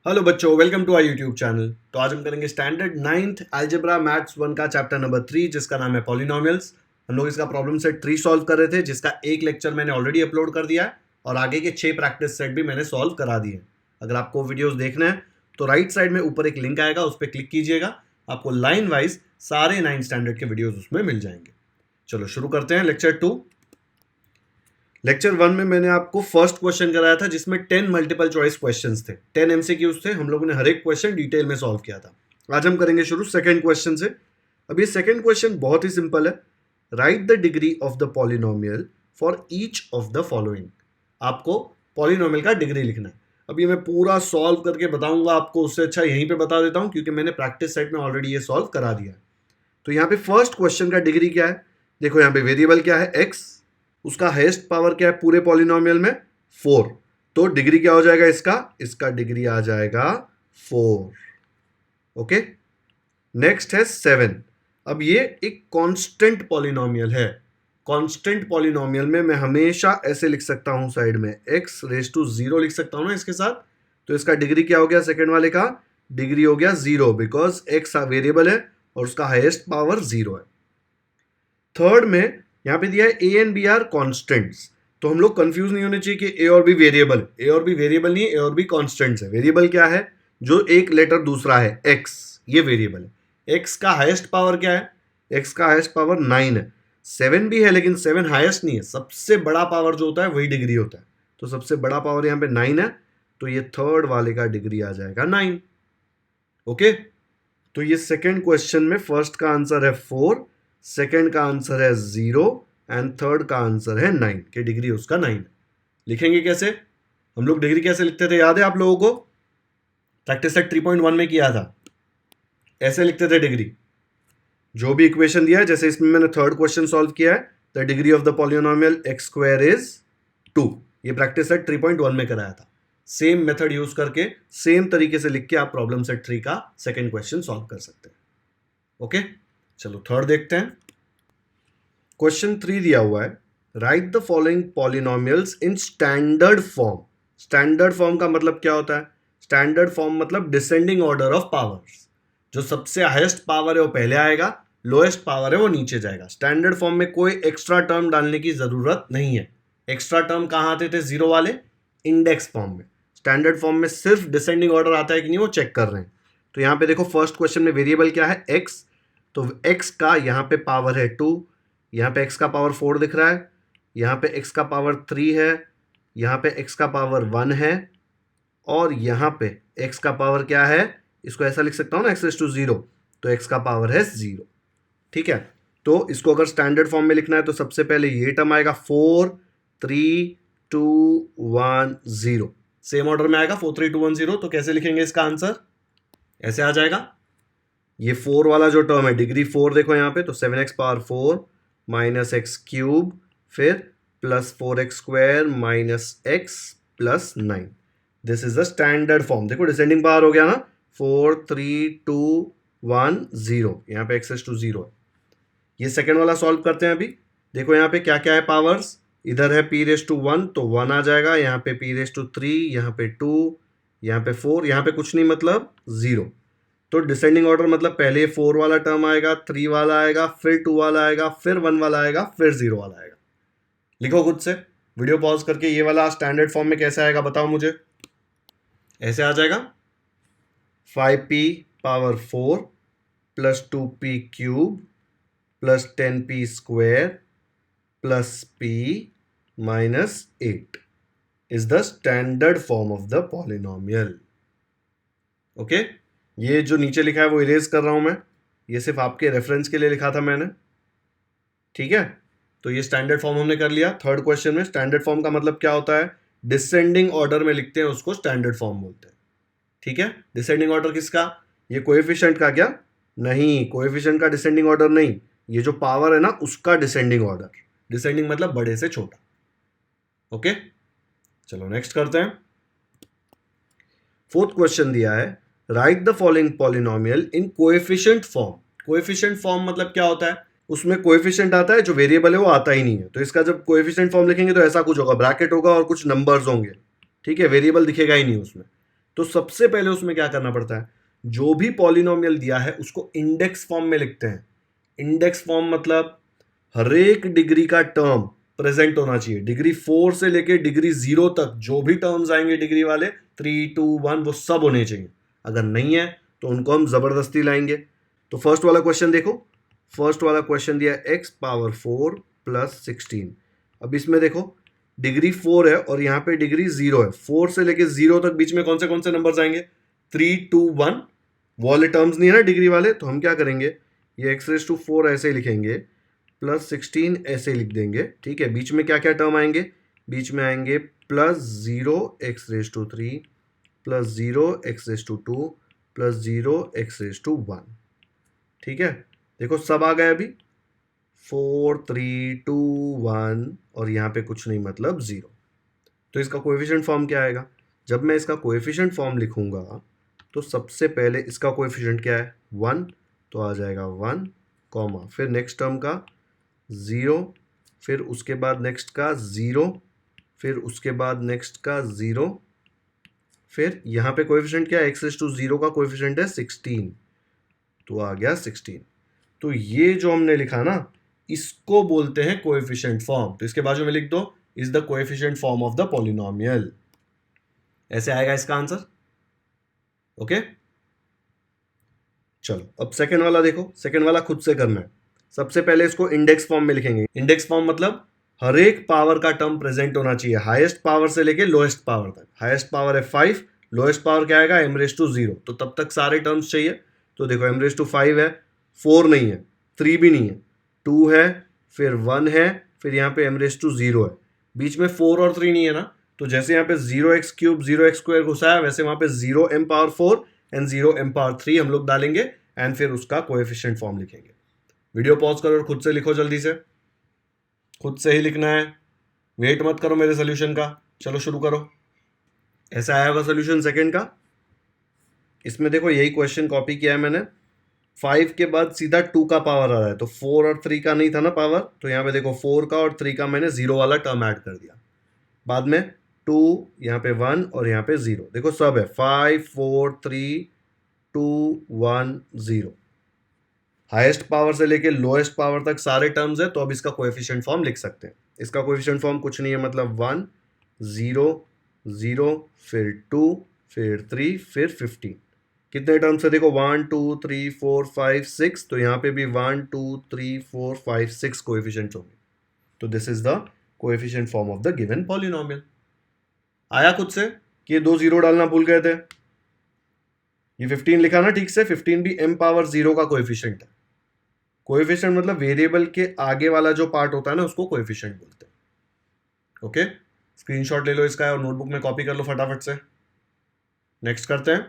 Hello बच्चों, welcome to our YouTube channel. तो आज हम करेंगे स्टैंडर्ड नाइन्थ अलजेब्रा मैथ्स 1 का चैप्टर नंबर 3 जिसका नाम है पॉलिनोमियल्स। हम लोग इसका प्रॉब्लम सेट 3 सॉल्व कर रहे थे, जिसका एक लेक्चर मैंने ऑलरेडी अपलोड कर दिया है और आगे के 6 प्रैक्टिस सेट भी मैंने सॉल्व करा दिए हैं। अगर आपको वीडियोस देखना है तो राइट साइड में ऊपर एक लिंक आएगा, उस पर क्लिक कीजिएगा। आपको लाइन वाइज सारे 9 स्टैंडर्ड के वीडियोज उसमें मिल जाएंगे। चलो शुरू करते हैं लेक्चर 2। लेक्चर 1 में मैंने आपको फर्स्ट क्वेश्चन कराया था जिसमें 10 मल्टीपल चॉइस क्वेश्चंस थे, 10 एमसीक्यूज थे। हम लोगों ने हर एक क्वेश्चन डिटेल में सॉल्व किया था। आज हम करेंगे शुरू सेकंड क्वेश्चन से। अब ये सेकंड क्वेश्चन बहुत ही सिंपल है। Right the degree of the polynomial for each of the following. आपको पॉलिनोमियल का डिग्री लिखना है। अब ये मैं पूरा सॉल्व करके बताऊंगा आपको, उससे अच्छा यहीं पे बता देता हूं क्योंकि मैंने प्रैक्टिस सेट में ऑलरेडी ये सॉल्व करा दिया है। तो यहाँ पे फर्स्ट क्वेश्चन का डिग्री क्या है, देखो यहाँ पे वेरिएबल क्या है एक्स, उसका हाईएस्ट पावर क्या है पूरे पॉलिनोमियल में 4। तो डिग्री क्या हो जाएगा इसका डिग्री आ जाएगा 4। ओके, नेक्स्ट है 7। अब ये एक कांस्टेंट पॉलिनोमियल है। कांस्टेंट पॉलिनोमियल में मैं हमेशा ऐसे लिख सकता हूं, साइड में x रेज टू 0 लिख सकता हूं ना इसके साथ। तो इसका डिग्री क्या हो गया, सेकंड वाले का डिग्री हो गया 0, बिकॉज x वेरिएबल है और उसका हाईएस्ट पावर 0 है। थर्ड में यहाँ पे दिया है A and B are constants. तो हम लोग कंफ्यूज नहीं होने चाहिए कि ए और बी वेरिएबल, ए और बी वेरिएबल नहीं है, ए और बी कॉन्स्टेंट्स है। वेरिएबल क्या है, जो एक लेटर दूसरा है एक्स, ये वेरिएबल है। एक्स का हाईएस्ट पावर क्या है, एक्स का हाईएस्ट पावर 9 है। 7 भी है लेकिन 7 हाईएस्ट नहीं है, सबसे बड़ा पावर जो होता है वही डिग्री होता है। तो सबसे बड़ा पावर यहाँ पे 9 है, तो ये थर्ड वाले का डिग्री आ जाएगा 9। ओके, तो ये सेकेंड क्वेश्चन में फर्स्ट का आंसर है 4, सेकेंड का आंसर है 0 एंड थर्ड का आंसर है 9 कि डिग्री उसका 9। लिखेंगे कैसे, हम लोग डिग्री कैसे लिखते थे याद है आप लोगों को, प्रैक्टिस सेट 3.1 में किया था। ऐसे लिखते थे डिग्री, जो भी इक्वेशन दिया है, जैसे इसमें मैंने थर्ड क्वेश्चन सॉल्व किया है, the degree of the polynomial x square is 2। ये प्रैक्टिस सेट 3.1 में कराया था। सेम मेथड यूज करके सेम तरीके से लिख के आप प्रॉब्लम सेट 3 का सेकेंड क्वेश्चन सॉल्व कर सकते हैं। ओके, चलो थर्ड देखते हैं। क्वेश्चन 3 दिया हुआ है, right the following polynomials in standard form. Standard form का मतलब क्या होता है, स्टैंडर्ड फॉर्म मतलब डिसेंडिंग ऑर्डर ऑफ पावर्स। जो सबसे हाईएस्ट पावर है वो पहले आएगा, लोएस्ट पावर है वो नीचे जाएगा। स्टैंडर्ड फॉर्म में कोई एक्स्ट्रा टर्म डालने की जरूरत नहीं है। एक्स्ट्रा टर्म कहाँ आते थे, जीरो वाले इंडेक्स फॉर्म में। स्टैंडर्ड फॉर्म में सिर्फ डिसेंडिंग ऑर्डर आता है कि नहीं वो चेक कर रहे हैं। तो यहाँ पे देखो फर्स्ट क्वेश्चन में वेरिएबल क्या है एक्स, तो एक्स का यहाँ पे पावर है 2, यहाँ पे x का पावर 4 दिख रहा है, यहाँ पे x का पावर 3 है, यहाँ पे x का पावर 1 है, और यहाँ पे x का पावर क्या है, इसको ऐसा लिख सकता हूँ ना, x रेज़ टू 0, तो x का पावर है 0। ठीक है, तो इसको अगर स्टैंडर्ड फॉर्म में लिखना है तो सबसे पहले ये टर्म आएगा 4 3 2 1 0, सेम ऑर्डर में आएगा 4 3 2 1 0। तो कैसे लिखेंगे इसका आंसर, ऐसे आ जाएगा। ये 4 वाला जो टर्म है डिग्री 4 देखो यहाँ पे, तो 7x power 4 minus X cube, फिर plus 4x square minus X plus 9। This is the standard form. देखो डिसेंडिंग पावर हो गया ना, 4 3 2 1 0, यहाँ पे एक्स टू 0 है। ये सेकेंड वाला सॉल्व करते हैं अभी। देखो यहाँ पे क्या क्या है पावर्स, इधर है p रेज टू 1 तो 1 आ जाएगा, यहाँ पे p रेज टू 3, यहाँ पे 2, यहाँ पे 4, यहाँ पे कुछ नहीं मतलब 0। तो डिसेंडिंग ऑर्डर मतलब पहले 4 वाला टर्म आएगा, 3 वाला आएगा, फिर 2 वाला आएगा, फिर 1 वाला आएगा, फिर 0 वाला आएगा। लिखो खुद से, वीडियो पॉज करके, ये वाला स्टैंडर्ड फॉर्म में कैसे आएगा बताओ मुझे। ऐसे आ जाएगा 5p power 4 plus 2p cube plus 10p square plus p minus 8 is the standard form of the polynomial. Okay, ये जो नीचे लिखा है वो इरेज कर रहा हूं मैं, ये सिर्फ आपके रेफरेंस के लिए लिखा था मैंने। ठीक है, तो ये स्टैंडर्ड फॉर्म हमने कर लिया। थर्ड क्वेश्चन में स्टैंडर्ड फॉर्म का मतलब क्या होता है, डिसेंडिंग ऑर्डर में लिखते हैं उसको स्टैंडर्ड फॉर्म बोलते हैं। ठीक है, डिसेंडिंग ऑर्डर किसका, ये कोएफिशिएंट का क्या, नहीं कोएफिशिएंट का डिसेंडिंग ऑर्डर नहीं, ये जो पावर है ना उसका डिसेंडिंग ऑर्डर। डिसेंडिंग मतलब बड़े से छोटा। ओके, चलो नेक्स्ट करते हैं। फोर्थ क्वेश्चन दिया है, right the following polynomial in coefficient form. Coefficient form मतलब क्या होता है, उसमें कोएफिशिएंट आता है, जो वेरिएबल है वो आता ही नहीं है। तो इसका जब कोएफिशिएंट फॉर्म लिखेंगे तो ऐसा कुछ होगा, ब्रैकेट होगा और कुछ नंबर्स होंगे। ठीक है, वेरिएबल दिखेगा ही नहीं उसमें। तो सबसे पहले उसमें क्या करना पड़ता है, जो भी पॉलिनोमियल दिया है उसको इंडेक्स फॉर्म में लिखते हैं। इंडेक्स फॉर्म मतलब हर एक डिग्री का टर्म प्रेजेंट होना चाहिए। डिग्री 4 से लेके डिग्री 0 तक जो भी टर्म्स आएंगे डिग्री वाले 3, 2, 1 वो सब होने चाहिए। अगर नहीं है तो उनको हम जबरदस्ती लाएंगे। तो फर्स्ट वाला क्वेश्चन देखो, फर्स्ट वाला क्वेश्चन दिया x पावर 4 प्लस 16। अब इसमें देखो डिग्री 4 है और यहाँ पे डिग्री 0 है। 4 से लेके 0 तक बीच में कौन से नंबर्स आएंगे, 3, 2, 1। वो वाले टर्म्स नहीं है ना डिग्री वाले, तो हम क्या करेंगे, ये x⁴ ऐसे ही लिखेंगे, प्लस 16 ऐसे लिख देंगे। ठीक है, बीच में क्या क्या टर्म आएंगे, बीच में आएंगे +0 x⁵ plus 0 x⁵2 plus 0 x⁵1। ठीक है, देखो सब आ गए अभी 4, 3, 2, 1 और यहाँ पे कुछ नहीं मतलब 0। तो इसका कोएफिशिएंट फॉर्म क्या आएगा, जब मैं इसका कोएफिशिएंट फॉर्म लिखूंगा तो सबसे पहले इसका कोएफिशिएंट क्या है 1, तो आ जाएगा 1 कॉमा फिर नेक्स्ट टर्म का 0, फिर उसके बाद नेक्स्ट का 0, फिर उसके बाद नेक्स्ट का 0, फिर यहाँ पे कोएफिशिएंट क्या है, x⁵0 का कोएफिशिएंट है 16, तो आ गया 16। तो ये जो हमने लिखा ना इसको बोलते हैं कोएफिशिएंट फॉर्म। तो इसके बाजू में लिख दो is the coefficient form of the polynomial. ऐसे आएगा इसका आंसर। ओके, चलो अब सेकेंड वाला देखो। सेकेंड वाला खुद से करना है। सबसे पहले इसको इंडेक्स फॉर्म में लिखेंगे। इंडेक्स फॉर्म मतलब हर एक पावर का टर्म प्रेजेंट होना चाहिए, हाईएस्ट पावर से लेके लोएस्ट पावर तक। हाईएस्ट पावर है 5, लोएस्ट पावर क्या आएगा m⁻0, तो तब तक सारे टर्म्स चाहिए। तो देखो m⁵5 है, 4 नहीं है, 3 भी नहीं है, 2 है, फिर 1 है, फिर यहाँ पे m⁻0 है। बीच में 4 और 3 नहीं है ना, तो जैसे यहाँ पे 0x³ 0x² घुसाया वैसे वहाँ पे 0m⁴ एंड 0m⁴ हम लोग डालेंगे एंड फिर उसका कोएफिशिएंट फॉर्म लिखेंगे। वीडियो पॉज करो और खुद से लिखो, जल्दी से खुद से ही लिखना है, वेट मत करो मेरे सोल्यूशन का। चलो शुरू करो। ऐसा आया होगा सोल्यूशन सेकंड का। इसमें देखो यही क्वेश्चन कॉपी किया है मैंने। 5 के बाद सीधा 2 का पावर आ रहा है, तो 4 और 3 का नहीं था ना पावर, तो यहाँ पे देखो 4 का और 3 का मैंने 0 वाला टर्म ऐड कर दिया। बाद में 2, यहाँ पे 1 और यहाँ पे 0, देखो सब है 5, 4, 3, 2, 1, 0। हाईएस्ट पावर से लेके लोएस्ट पावर तक सारे टर्म्स है, तो अब इसका कोएफिशिएंट फॉर्म लिख सकते हैं। इसका कोएफिशिएंट फॉर्म कुछ नहीं है, मतलब 1, 0, 0, फिर 2, फिर 3, फिर 15। कितने टर्म्स है देखो 1, 2, 3, 4, 5, 6, तो यहाँ पे भी 1, 2, 3, 4, 5, 6 कोएफिशिएंट्स होंगे। तो this is the coefficient form of the given polynomial. आया खुद से कि ये 2 0 डालना भूल गए थे। ये 15 लिखा ना ठीक से, 15 भी m⁻0 का कोएफिशिएंट है। कोएफिशिएंट मतलब वेरिएबल के आगे वाला जो पार्ट होता है ना उसको कोएफिशिएंट बोलते हैं। ओके, स्क्रीनशॉट ले लो इसका और नोटबुक में कॉपी कर लो फटाफट से। नेक्स्ट करते हैं।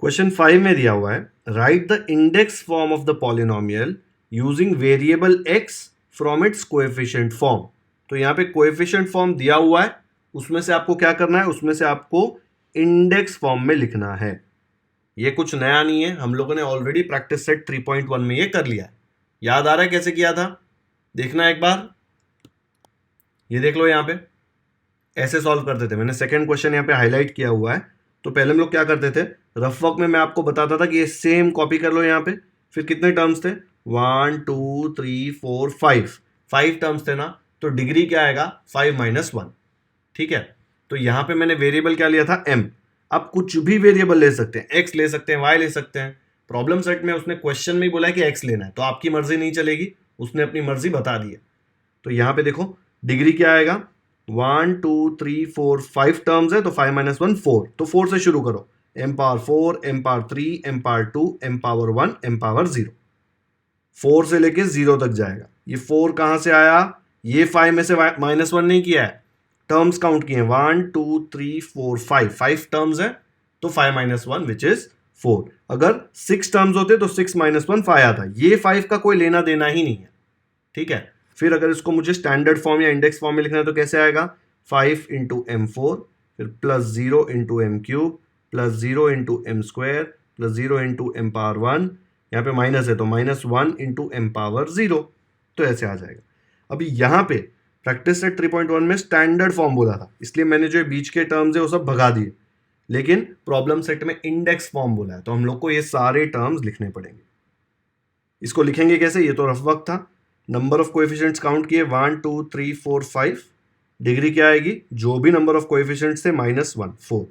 क्वेश्चन 5 में दिया हुआ है, right the index form of the polynomial using variable x from its coefficient form. तो यहाँ पे कोएफिशिएंट फॉर्म दिया हुआ है, उसमें से आपको क्या करना है, उसमें से आपको इंडेक्स फॉर्म में लिखना है। ये कुछ नया नहीं है, हम लोगों ने ऑलरेडी प्रैक्टिस सेट 3.1 में ये कर लिया है। याद आ रहा है कैसे किया था, देखना एक बार। ये देख लो, यहाँ पे ऐसे सॉल्व करते थे। मैंने सेकंड क्वेश्चन यहाँ पे हाईलाइट किया हुआ है। तो पहले हम लोग क्या करते थे, रफ वर्क में मैं आपको बताता था कि ये सेम कॉपी कर लो यहाँ पे। फिर कितने टर्म्स थे, 1, 2, 3, 4, 5 टर्म्स थे ना, तो डिग्री क्या आएगा 5 - 1। ठीक है, तो यहाँ पे मैंने वेरिएबल क्या लिया था m। आप कुछ भी वेरिएबल ले सकते हैं, x ले सकते हैं, y ले सकते हैं। प्रॉब्लम सेट में उसने क्वेश्चन में ही बोला है कि x लेना है, तो आपकी मर्जी नहीं चलेगी, उसने अपनी मर्जी बता दी है। तो यहाँ पे देखो डिग्री क्या आएगा, 1, 2, 3, 4, 5 टर्म्स है, तो 5 - 1 4, तो 4 से शुरू करो, m⁴, m⁴3, m⁴2, m⁴1, m⁴0। 4 से लेके 0 तक जाएगा। ये 4 कहाँ से आया, ये 5 में से -1 नहीं किया है, टर्म्स काउंट किए 1, 2, 3, 4, 5 टर्म्स है, तो 5 - 1 विच इज 4। अगर 6 टर्म्स होते तो 6 - 1 5 आता। ये 5 का कोई लेना देना ही नहीं है। ठीक है, फिर अगर इसको मुझे स्टैंडर्ड फॉर्म या इंडेक्स फॉर्म में लिखना है तो कैसे आएगा, 5 × m⁴, फिर +0 × m³ +0 × m² +0 × m⁴1, यहाँ पे माइनस है तो -1 × m⁴0, तो ऐसे आ जाएगा। अभी यहाँ पे प्रैक्टिस सेट 3.1 में स्टैंडर्ड फॉर्म बोला था, इसलिए मैंने जो बीच के टर्म्स है वो सब भगा दिए। लेकिन प्रॉब्लम सेट में इंडेक्स फॉर्म बोला है, तो हम लोग को ये सारे टर्म्स लिखने पड़ेंगे। इसको लिखेंगे कैसे, ये तो रफ वर्क था। नंबर ऑफ कोएफिशिएंट्स काउंट किए 1 2 3 4 5। डिग्री क्या आएगी, जो भी नंबर ऑफ कोएफिशिएंट्स थे -1 4।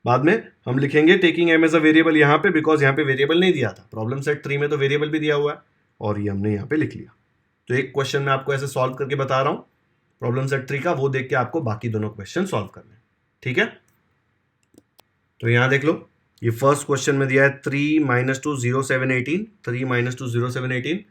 बाद में हम लिखेंगे taking M as a variable यहाँ पे, बिकॉज यहाँ पे वेरिएबल नहीं दिया था। प्रॉब्लम सेट 3 में तो वेरिएबल भी दिया हुआ है और ये हमने यहाँ पे लिख लिया। तो एक क्वेश्चन मैं आपको ऐसे सॉल्व करके बता रहा हूँ प्रॉब्लम सेट 3 का, वो देख के आपको बाकी दोनों क्वेश्चन सॉल्व करने हैं, ठीक है। तो यहाँ देख लो, ये फर्स्ट क्वेश्चन में दिया है 3 - 2 0 7 18। 3 - 2 0 7 18।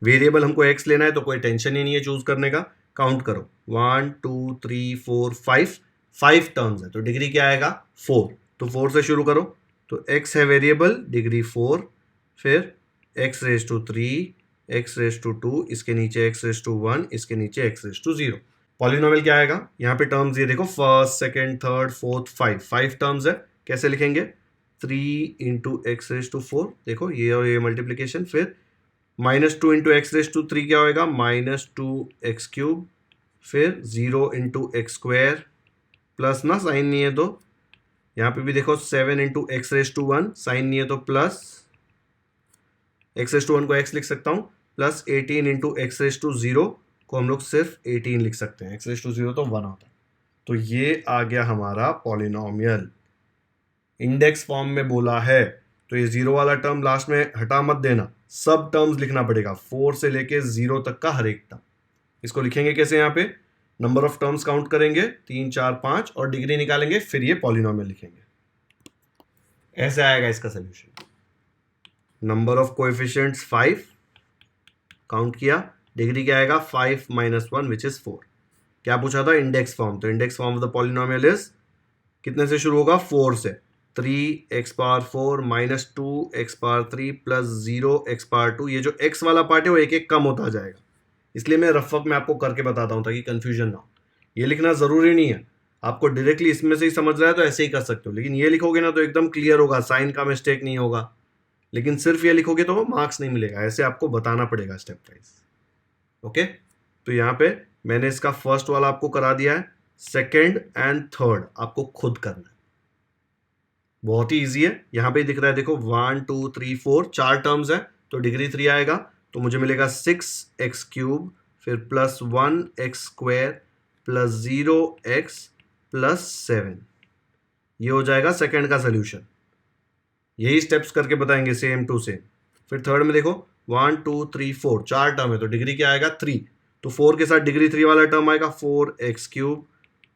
वेरिएबल हमको x लेना है, तो कोई टेंशन ही नहीं है चूज करने का। काउंट करो 1 2 3 4 5। 5 टर्म्स है, तो डिग्री क्या आएगा 4। तो 4 से शुरू करो। तो x है वेरिएबल, डिग्री 4, फिर x raise to 3, x raise to 2, इसके नीचे x रेज टू 1, इसके नीचे x रेज टू 0। पॉलिनोमियल क्या आएगा, यहाँ पे टर्म्स ये देखो, first second third fourth 5 terms है। कैसे लिखेंगे, 3 इंटू एक्स रेज टू 4, देखो ये और ये मल्टीप्लीकेशन, फिर -2 इंटू एक्स रेज टू 3 क्या होएगा, -2x³, फिर 0 इंटू एक्स स्क्वायर, प्लस ना साइन नहीं है तो यहाँ पे भी देखो 7 into X raise to 1, sign नहीं है तो प्लस, एक्स रेज टू 1 को x लिख सकता हूँ, plus 18 into X raise to 0 को हम लोग सिर्फ 18 लिख सकते हैं, एक्स रेज टू 0 तो 1 होता है। तो ये आ गया हमारा पॉलिनोमियल। इंडेक्स फॉर्म में बोला है, तो ये 0 वाला टर्म लास्ट में हटा मत देना, सब टर्म्स लिखना पड़ेगा, 4 से लेके 0 तक का हर एक टर्म। इसको लिखेंगे कैसे, यहाँ पे नंबर ऑफ टर्म्स काउंट करेंगे 3 4 5 और डिग्री निकालेंगे, फिर ये पॉलिनोमियल लिखेंगे। ऐसे आएगा इसका solution. Number of coefficients 5 count किया, डिग्री क्या आएगा 5 - 1 विच इज 4। क्या पूछा था, इंडेक्स फॉर्म, तो index form of the polynomial is कितने से शुरू होगा, 4 से। 3x⁴ - 2x⁴ प्लस 0x⁴, ये जो x वाला पार्ट है वो एक एक कम होता जाएगा, इसलिए मैं रफ वर्क में आपको करके बताता हूँ ताकि कंफ्यूजन ना हो। ये लिखना जरूरी नहीं है, आपको डायरेक्टली इसमें से ही समझ रहा है तो ऐसे ही कर सकते हो, लेकिन ये लिखोगे ना तो एकदम क्लियर होगा, साइन का मिस्टेक नहीं होगा। लेकिन सिर्फ ये लिखोगे तो मार्क्स नहीं मिलेगा, ऐसे आपको बताना पड़ेगा स्टेप वाइज। ओके, तो यहाँ पे मैंने इसका फर्स्ट वाला आपको करा दिया है, सेकेंड एंड थर्ड आपको खुद करना है। बहुत ही इजी है, यहाँ पे दिख रहा है देखो 1 2 3 4 4 टर्म्स है, तो डिग्री 3 आएगा, तो मुझे मिलेगा 6x³ फिर plus 1x² plus 0x plus 7। ये हो जाएगा सेकेंड का सोल्यूशन। यही स्टेप्स करके बताएंगे सेम टू सेम। फिर थर्ड में देखो 1 2 3 4 4 टर्म है, तो डिग्री क्या आएगा 3, तो 4 के साथ डिग्री 3 वाला टर्म आएगा 4x³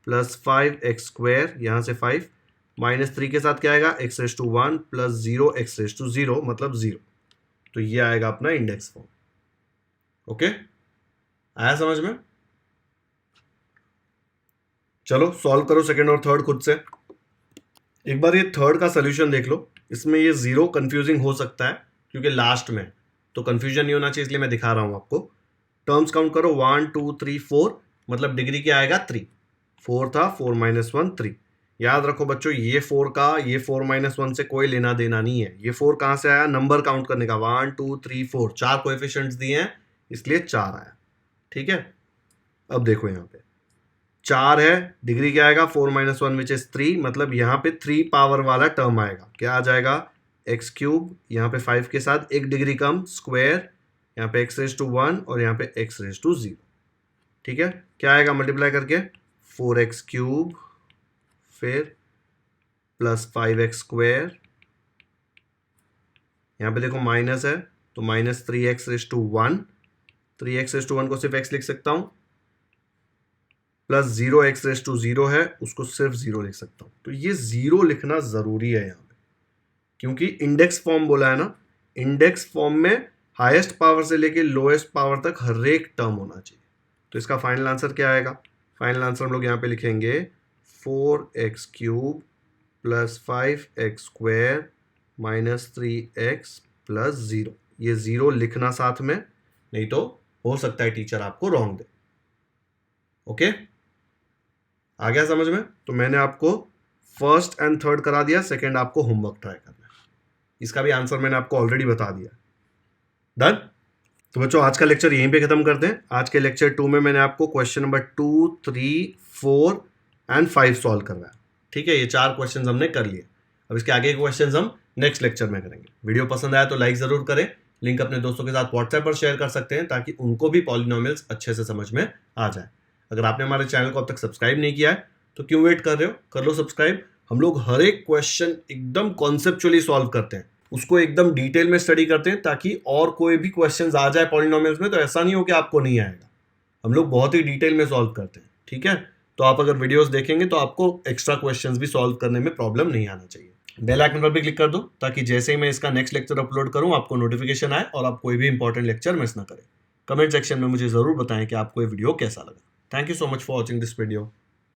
प्लस 5x², यहाँ से 5 -3 के साथ क्या आएगा x⁴ प्लस 0x⁴, मतलब 0। तो ये आएगा अपना इंडेक्स फॉर्म। ओके, आया समझ में। चलो सॉल्व करो सेकंड और थर्ड खुद से। एक बार ये थर्ड का सोल्यूशन देख लो, इसमें ये 0 कंफ्यूजिंग हो सकता है क्योंकि लास्ट में, तो कंफ्यूजन नहीं होना चाहिए इसलिए मैं दिखा रहा हूं आपको। टर्म्स काउंट करो 1 2 3 4, मतलब डिग्री क्या आएगा 3। 4 था, 4 - 1 3। याद रखो बच्चों, ये 4 का ये 4 - 1 से कोई लेना देना नहीं है। ये 4 कहाँ से आया, नंबर काउंट करने का, 1 2 3 4 4 कोएफिशिएंट्स दिए हैं इसलिए 4 आया, ठीक है। अब देखो यहाँ पे 4 है, डिग्री क्या आएगा 4 - 1 विच इज 3, मतलब यहाँ पे 3 पावर वाला टर्म आएगा, क्या आ जाएगा x³, यहाँ पे 5 के साथ एक डिग्री कम स्क्वायर, यहाँ पे x⁴ और यहाँ पे x⁴, ठीक है। क्या आएगा मल्टीप्लाई करके 4x³ फिर प्लस 5x², यहाँ पे देखो माइनस है तो -3x⁴ 3x⁴ को सिर्फ x लिख सकता हूँ, प्लस 0x⁴ है उसको सिर्फ 0 लिख सकता हूँ। तो ये 0 लिखना जरूरी है यहाँ पे, क्योंकि इंडेक्स फॉर्म बोला है ना, इंडेक्स फॉर्म में हाईएस्ट पावर से लेके लोएस्ट पावर तक हर एक टर्म होना चाहिए। तो इसका फाइनल आंसर क्या आएगा, फाइनल आंसर हम लोग यहाँ पे लिखेंगे 4x³ plus 5x² minus 3x plus 0। ये 0 लिखना साथ में, नहीं तो हो सकता है टीचर आपको रॉन्ग दे। ओके, आ गया समझ में। तो मैंने आपको फर्स्ट एंड थर्ड करा दिया, सेकंड आपको होमवर्क ट्राई करना है, इसका भी आंसर मैंने आपको ऑलरेडी बता दिया। डन। तो बच्चों आज का लेक्चर यहीं पे खत्म करते हैं। आज के लेक्चर 2 में मैंने आपको क्वेश्चन नंबर 2 3 4 एंड 5 सॉल्व करवाया। ठीक है, ये 4 क्वेश्चन हमने कर लिए। अब इसके आगे के क्वेश्चन हम नेक्स्ट लेक्चर में करेंगे। वीडियो पसंद आया तो लाइक जरूर करें। लिंक अपने दोस्तों के साथ व्हाट्सएप पर शेयर कर सकते हैं ताकि उनको भी पॉलिनोमियल्स अच्छे से समझ में आ जाए। अगर आपने हमारे चैनल को अब तक सब्सक्राइब नहीं किया है तो क्यों वेट कर रहे हो, कर लो सब्सक्राइब। हम लोग हर एक क्वेश्चन एकदम कॉन्सेप्चुअली सॉल्व करते हैं, उसको एकदम डिटेल में स्टडी करते हैं ताकि और कोई भी क्वेश्चंस आ जाए पॉलिनोमियल्स में तो ऐसा नहीं हो कि आपको नहीं आएगा। हम लोग बहुत ही डिटेल में सॉल्व करते हैं, ठीक है। तो आप अगर वीडियोस देखेंगे तो आपको एक्स्ट्रा क्वेश्चंस भी सॉल्व करने में प्रॉब्लम नहीं आना चाहिए। बेल आइकन पर भी क्लिक कर दो ताकि जैसे ही मैं इसका नेक्स्ट लेक्चर अपलोड करूं आपको नोटिफिकेशन आए और आप कोई भी इंपॉर्टेंट लेक्चर मिस ना करें। कमेंट सेक्शन में मुझे जरूर बताएं कि आपको ये वीडियो कैसा लगा। Thank you so much for watching this video.